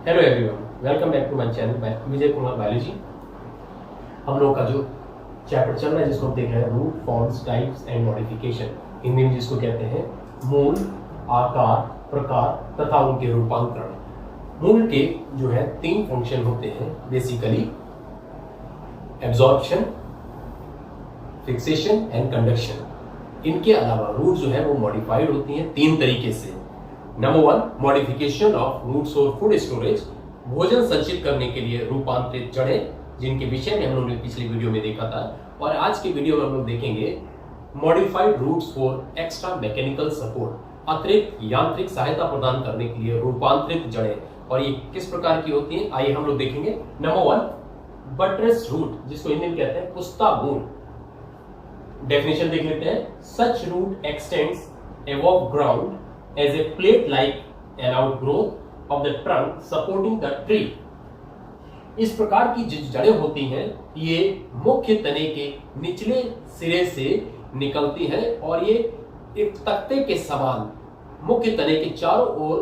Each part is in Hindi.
Hello everyone, welcome back to my channel by Vijay Kumar biology. हम लोग का जो चैप्टर चल रहा है जिसको हम देख रहे हैं root forms types and modification, Hindi में जिसको कहते हैं मूल, आकार, प्रकार तथा उनके रूपांतरण। मूल के जो है 3 फंक्शन होते हैं basically, absorption, fixation and conduction. इनके अलावा रूट जो है वो मॉडिफाइड होती हैं 3 तरीके से। नंबर 1, मॉडिफिकेशन ऑफ रूट्स और फूड स्टोरेज, भोजन संचित करने के लिए रूपांतरित जड़ें, जिनके विषय में हम लोगों ने पिछली वीडियो में देखा था। और आज की वीडियो में हम लोग देखेंगे modified roots for extra mechanical support, अतिरिक्त यांत्रिक सहायता प्रदान करने के लिए रूपांतरित जड़ें, और ये किस प्रकार की होती हैं आइए हम लोग देखेंगे। नंबर 1, बट्रेस रूट, जिसको हिंदी में कहते हैं पुस्ता मूल। डेफिनेशन देख लेते हैं। Such root extends above ground as a plate-like an outgrowth of the trunk supporting the tree। इस प्रकार की जो जड़ें होती हैं ये मुख्य तने के निचले सिरे से निकलती हैं और ये एक तख्ते के समान मुख्य तने के चारों ओर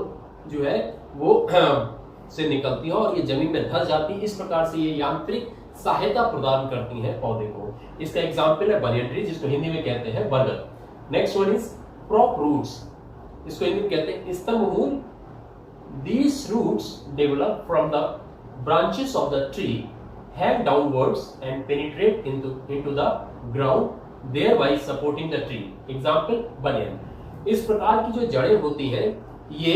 जो है वो से निकलती है और ये जमीन में धंस जाती है। इस प्रकार से ये यांत्रिक सहायता प्रदान करती हैं पौधे को। इसका एग्जाम्पल है बनियन ट्री, जिसको हिंदी में कहते हैं बरगद। Next one is prop roots, इसको हिंदी में कहते हैं स्तंभ मूल। These roots develop from the branches of the tree, hang downwards and penetrate into the ground, thereby supporting the tree। Example banyan। इस प्रकार की जो जड़ें होती हैं ये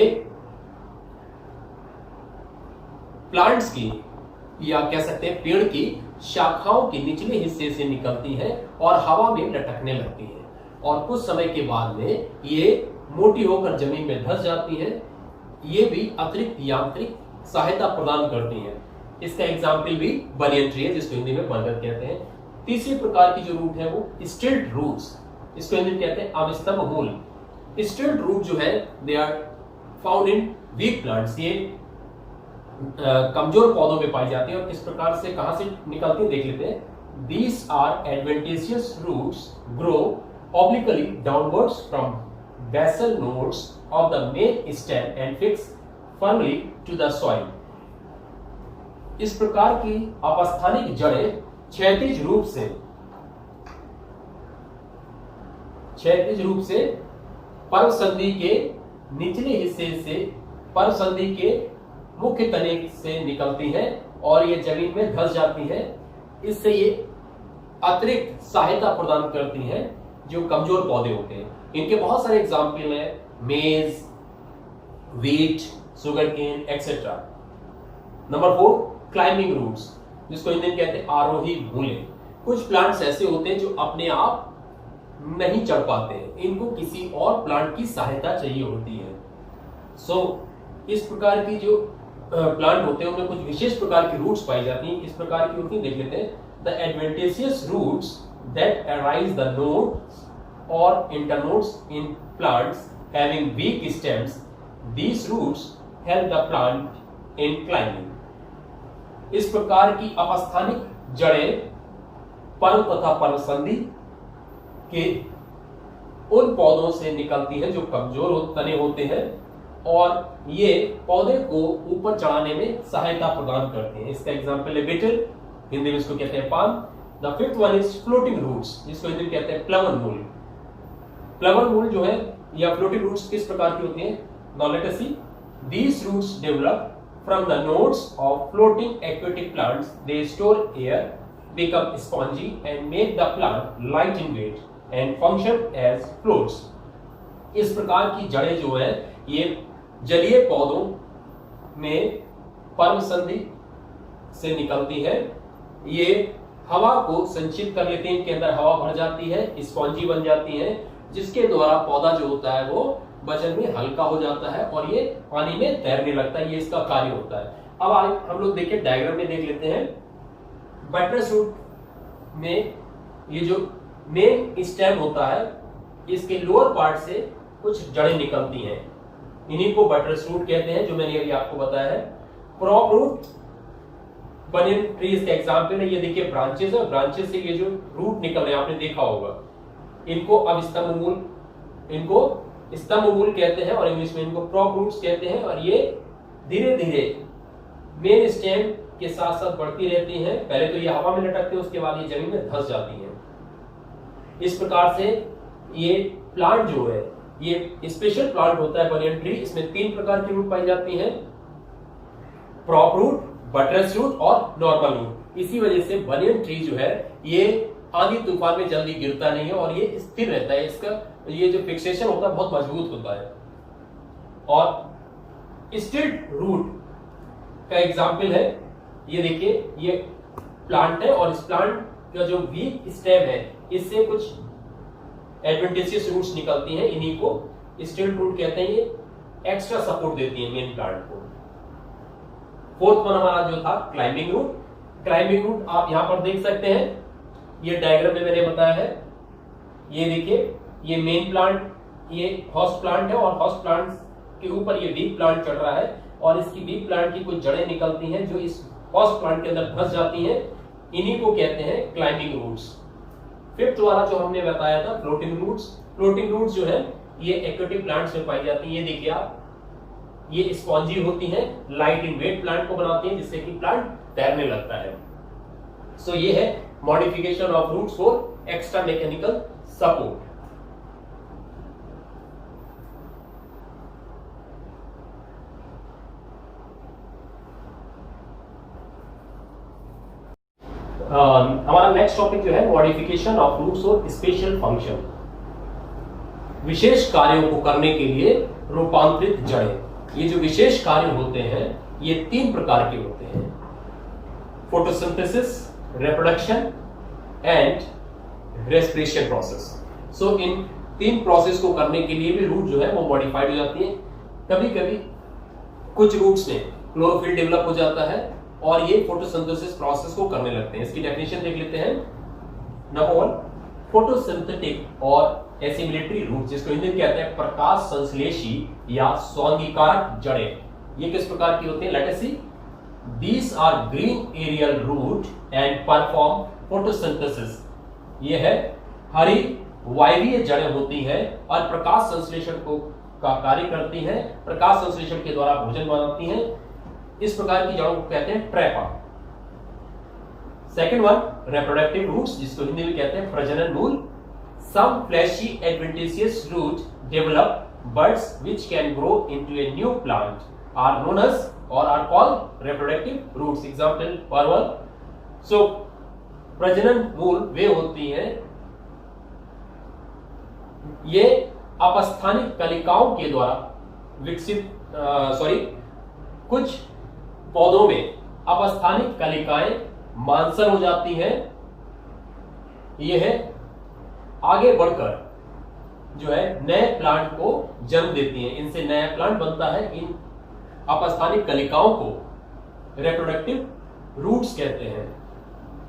प्लांट्स की या कह सकते हैं पेड़ की शाखाओं के निचले हिस्से से निकलती हैं और हवा में लटकने लगती हैं और कुछ समय के बाद में ये मोटी होकर जमीन में धंस जाती है। ये भी अतिरिक्त यांत्रिक सहायता प्रदान करती हैं। इसका एग्जाम्पल भी बनियन ट्री है, जिसको हिंदी में बरगद कहते हैं। तीसरी प्रकार की जो रूट है वो स्टिल्ट रूट्स, इसको हिंदी में कहते हैं अवस्तंभ मूल। स्टिल्ट रूट जो है they are found in weak plants, ये कमजोर पौधों में पाई जाती है। और किस प्रकार से कहां से निकलती है देख लेते हैं। These are adventitious roots grow obliquely downwards from basal nodes of the main stem and fix firmly to the soil। इस प्रकार की अपस्थानिक जड़ें क्षैतिज रूप से पर्व संधि के निचले हिस्से से पर्व संधि के मुख्य तने से निकलती हैं और ये जमीन में धंस जाती हैं। इससे ये अतिरिक्त सहायता प्रदान करती हैं जो कमजोर पौधे होते हैं। इनके बहुत सारे एग्जाम्पल हैं, maize, wheat, sugar cane etcetera. Number 4, climbing roots, जिसको हिंदी में कहते हैं आरोही मूलें। कुछ प्लांट्स ऐसे होते हैं जो अपने आप नहीं चढ़ पाते हैं, इनको किसी और प्लांट की सहायता चाहिए होती है। इस प्रकार की जो प्लांट होते हैं उनमें कुछ विशेष प्रकार की रूट्स पाई जाती हैं। किस प्रकार की होती है देख लेते हैं। The adventitious roots that arise the nodes or internodes in plants having weak stems, these roots help the plant in climbing। इस प्रकार की अपस्थानिक जड़ें पर्व तथा पर्वसंधि के उन पौधों से निकलती हैं जो कमजोर तने होते हैं और ये पौधे को ऊपर चढ़ाने में सहायता प्रदान करते हैं। इसका एग्जाम्पल है बिटल, हिंदी में इसको कहते हैं palm. The fifth one is floating roots, जिसको हिंदी में कहते हैं प्लवन मूल। प्लवन मूल जो है या फ्लोटिंग रूट्स किस प्रकार की होती हैं। Now let us see. These roots develop from the nodes of floating aquatic plants, they store air, become spongy and make the plant light in weight and function as floats. इस प्रकार की जड़ें जो है ये जलीय पौधों में पर्व संधि से निकलती है। ये हवा को संचित कर लेते हैं, इनके अंदर हवा भर जाती है, स्पॉन्जी बन जाती है, जिसके द्वारा पौधा जो होता है वो वजन में हल्का हो जाता है और ये पानी में तैरने लगता है। ये इसका कार्य होता है। अब हम लोग देखिए डायग्राम में देख लेते हैं। बट्रेस रूट में ये जो मेन स्टेम होता है इसके लोअर पार्ट से कुछ जड़ें निकलती हैं, इन्हीं को बट्रेस रूट कहते हैं, जो मैंने अभी आपको बताया है। प्रॉप रूट बनियन ट्रीज का एग्जाम्पल है। ये देखिए ब्रांचेस है, ब्रांचेस से ये जो रूट निकल रहे हैं आपने देखा होगा, इनको अवस्तंभ मूल इनको स्तंभ मूल कहते हैं और इंग्लिश में इनको प्रॉप रूट्स कहते हैं, और ये धीरे धीरे मेन स्टेम के साथ साथ बढ़ती रहती हैं। पहले तो ये हवा में लटकते हैं, उसके बाद ये जमीन में धंस जाती हैं। इस प्रकार से ये प्लांट जो है ये स्पेशल प्लांट होता है बनियन ट्री। इसमें 3 प्रकार की रूट पाई जाती हैं, प्रॉप रूट, बटरस रूट और नॉर्मल रूट। इसी वजह से बनियन ट्री जो है ये आंधी तूफान में जल्दी गिरता नहीं है और ये स्थिर रहता है। इसका ये जो फिक्सेशन होता है बहुत मजबूत होता है। और स्टिल्ट रूट का एग्जाम्पल है, ये देखिए ये प्लांट है और इस प्लांट का जो वीक स्टेम है इससे कुछ एडवेंटिशियस रूट्स निकलती हैं, इन्हीं को स्टिल्ट रूट कहते हैं। ये एक्स्ट्रा सपोर्ट देती है मेन प्लांट को। फोर्थ वन हमारा जो था क्लाइंबिंग रूट। क्लाइंबिंग रूट आप यहां पर देख सकते हैं, ये डायग्राम में मैंने बताया है। ये देखिए ये मेन प्लांट, ये हॉस्ट प्लांट है और हॉस्ट प्लांट के ऊपर ये वीक प्लांट चढ़ रहा है और इसकी वीक प्लांट की कुछ जड़ें निकलती हैं जो इस हॉस्ट प्लांट के अंदर फंस जाती हैं, इन्हीं को कहते हैं क्लाइंबिंग रूट्स। फिफ्थ वाला जो हमने बताया था फ्लोटिंग रूट्स। फ्लोटिंग रूट्स जो है ये एक्वेटिक प्लांट्स में पाई जाती हैं। ये देखिए आप, ये स्पॉन्जी होती हैं, लाइट इन वेट प्लांट को बनाती हैं जिससे कि प्लांट तैरने लगता है। सो ये है modification of roots for extra mechanical support. हमारा नेक्स्ट टॉपिक जो है मॉडिफिकेशन ऑफ रूट्स और स्पेशल फंक्शन। विशेष कार्यों को करने के लिए रूपांतरित जड़ें। ये जो विशेष कार्य होते हैं ये 3 प्रकार के होते हैं, photosynthesis, reproduction and respiration process. So in 3 process को करने के लिए भी रूट जो है वो मॉडिफाइड हो जाती है। कभी कभी कुछ रूट्स में क्लोरोफिल डेवलप हो जाता है और ये फोटोसिंथेसिस प्रोसेस को करने लगते हैं। इसकी डेफिनेशन देख लेते हैं। नंबर 1, फोटोसिंथेटिक और एसिमिलेटरी रूट, जिसको हिंदी में कहते हैं प्रकाश संश्लेषी या सौंदर्यकारक जड़ें। ये किस प्रकार की होती हैं? Let us see. These are green aerial root and perform photosynthesis। ये है हरी वायवीय जड़ें होती हैं और प्रकाश संश्लेषण को का कार्य करती हैं, प्रकाश संश्लेषण के द्वारा भोजन बनाती हैं। इस प्रकार की जड़ों को कहते हैं ट्रैपा। सेकंड वन, रिप्रोडक्टिव रूट्स, जिसको हिंदी में कहते हैं प्रजनन मूल। Some fleshy adventitious root develop buds which can grow into a new plant are known as or are called reproductive roots। Example परवल। So प्रजनन मूल वे होती हैं, ये अपस्थानिक कलिकाओं के द्वारा विकसित कुछ पौधों में अपस्थानिक कलिकाएं मांसल हो जाती हैं। यह आगे बढ़कर जो है नए प्लांट को जन्म देती हैं, इनसे नया प्लांट बनता है। इन अपस्थानिक कलिकाओं को रिप्रोडक्टिव रूट्स कहते हैं।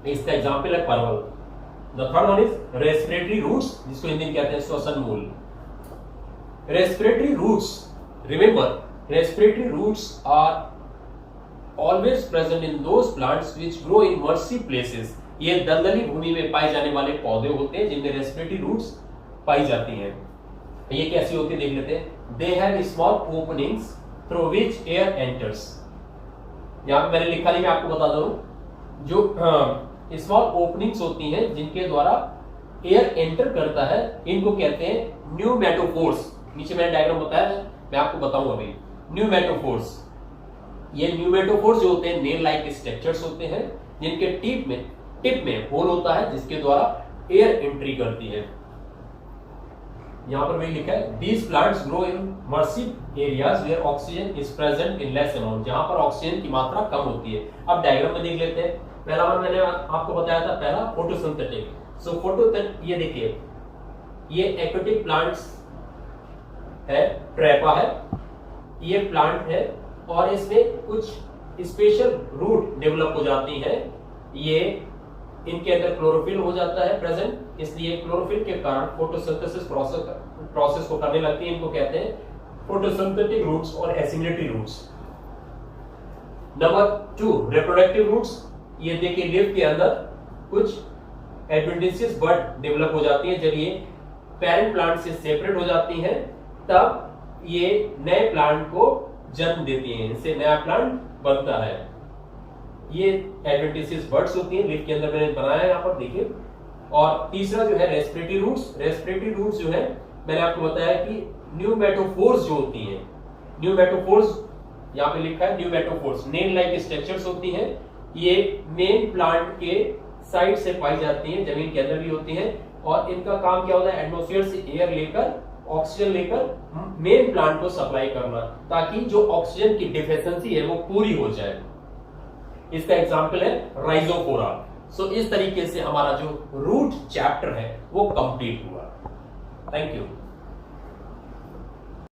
इसका एग्जांपल है परवल। The third one is respiratory roots, जिसको हिंदी में कहते हैं श्वसन मूल। Respiratory roots, remember respiratory roots are always present in those plants which grow in marshy places. ये दलदली भूमि में पाए जाने वाले पौधे होते हैं जिनमें रेस्पिरेटरी रूट्स पाई जाती हैं। ये कैसी होती है देख लेते हैं। They have small openings through which air enters. यहां पे मैंने लिखा नहीं, मैं आपको बता दूं, जो स्मॉल ओपनिंग्स होती हैं जिनके द्वारा एयर एंटर करता है, इनको कहते हैं न्यूमेटोफोर्स। नीचे मैंने डायग्राम बताया है, मैं आपको बताऊं अभी। न्यूमेटोफोर्स, ये न्यूमेटोफोर्स जो होते हैं नेल लाइक स्ट्रक्चर्स होते हैं जिनके टिप में होल होता है जिसके द्वारा एयर एंट्री करती है। यहां पर वही लिखा है, these plants grow in marshy areas where oxygen is present in less amount, जहां पर ऑक्सीजन की मात्रा कम होती है। अब डायग्राम में देख लेते हैं। पहला वन मैंने आपको बताया था, पहला फोटोसिंथेटिक। सो फोटोसिंथेटिक, ये देखिए ये एक्वेटिक प्लांट्स है, ट्रैपा है, ये प्लांट है और इसमें कुछ स्पेशल रूट डेवलप हो जाती हैं। ये इनके अंदर क्लोरोफिल हो जाता है प्रेजेंट, इसलिए क्लोरोफिल के कारण फोटोसिंथेसिस प्रोसेस को करने लगती है। इनको कहते हैं फोटोसिंथेटिक रूट्स और assimilatory roots. Number 2, reproductive roots. ये देखिए लीफ के अंदर कुछ एडवेंटिशियस बड डेवलप हो जाती है जब ये पेरेंट प्लांट से सेपरेट हो जाती हैं, तब ये नए प्लांट को जन्म देती हैं, इनसे नया प्लांट बनता है। ये एडवेंटिशियस बर्ड्स होती हैं, लीफ के अंदर मैंने बनाया है यहाँ पर देखिए। और तीसरा जो है रेस्पिरेटरी रूट्स। रेस्पिरेटरी रूट्स जो है मैंने आपको बताया कि न्यूमेटोफोर्स जो होती हैं, न्यूमेटोफोर्स यहाँ पे लिखा है न्यूमेटोफोर्स, नेल लाइक स्ट्रक्चर्स होती हैं। ये मेन प्लांट के साइड से पाई जाती हैं, जमीन के अंदर भी होती हैं, और इनका काम क्या होता है, एटमॉस्फेयर से एयर लेकर, ऑक्सीजन लेकर मेन प्लांट को सप्लाई करना, ताकि जो ऑक्सीजन की डिफिशिएंसी है वो पूरी हो जाए। इसका एग्जांपल है राइजोफोरा। सो इस तरीके से हमारा जो रूट चैप्टर है वो कंप्लीट हुआ। Thank you.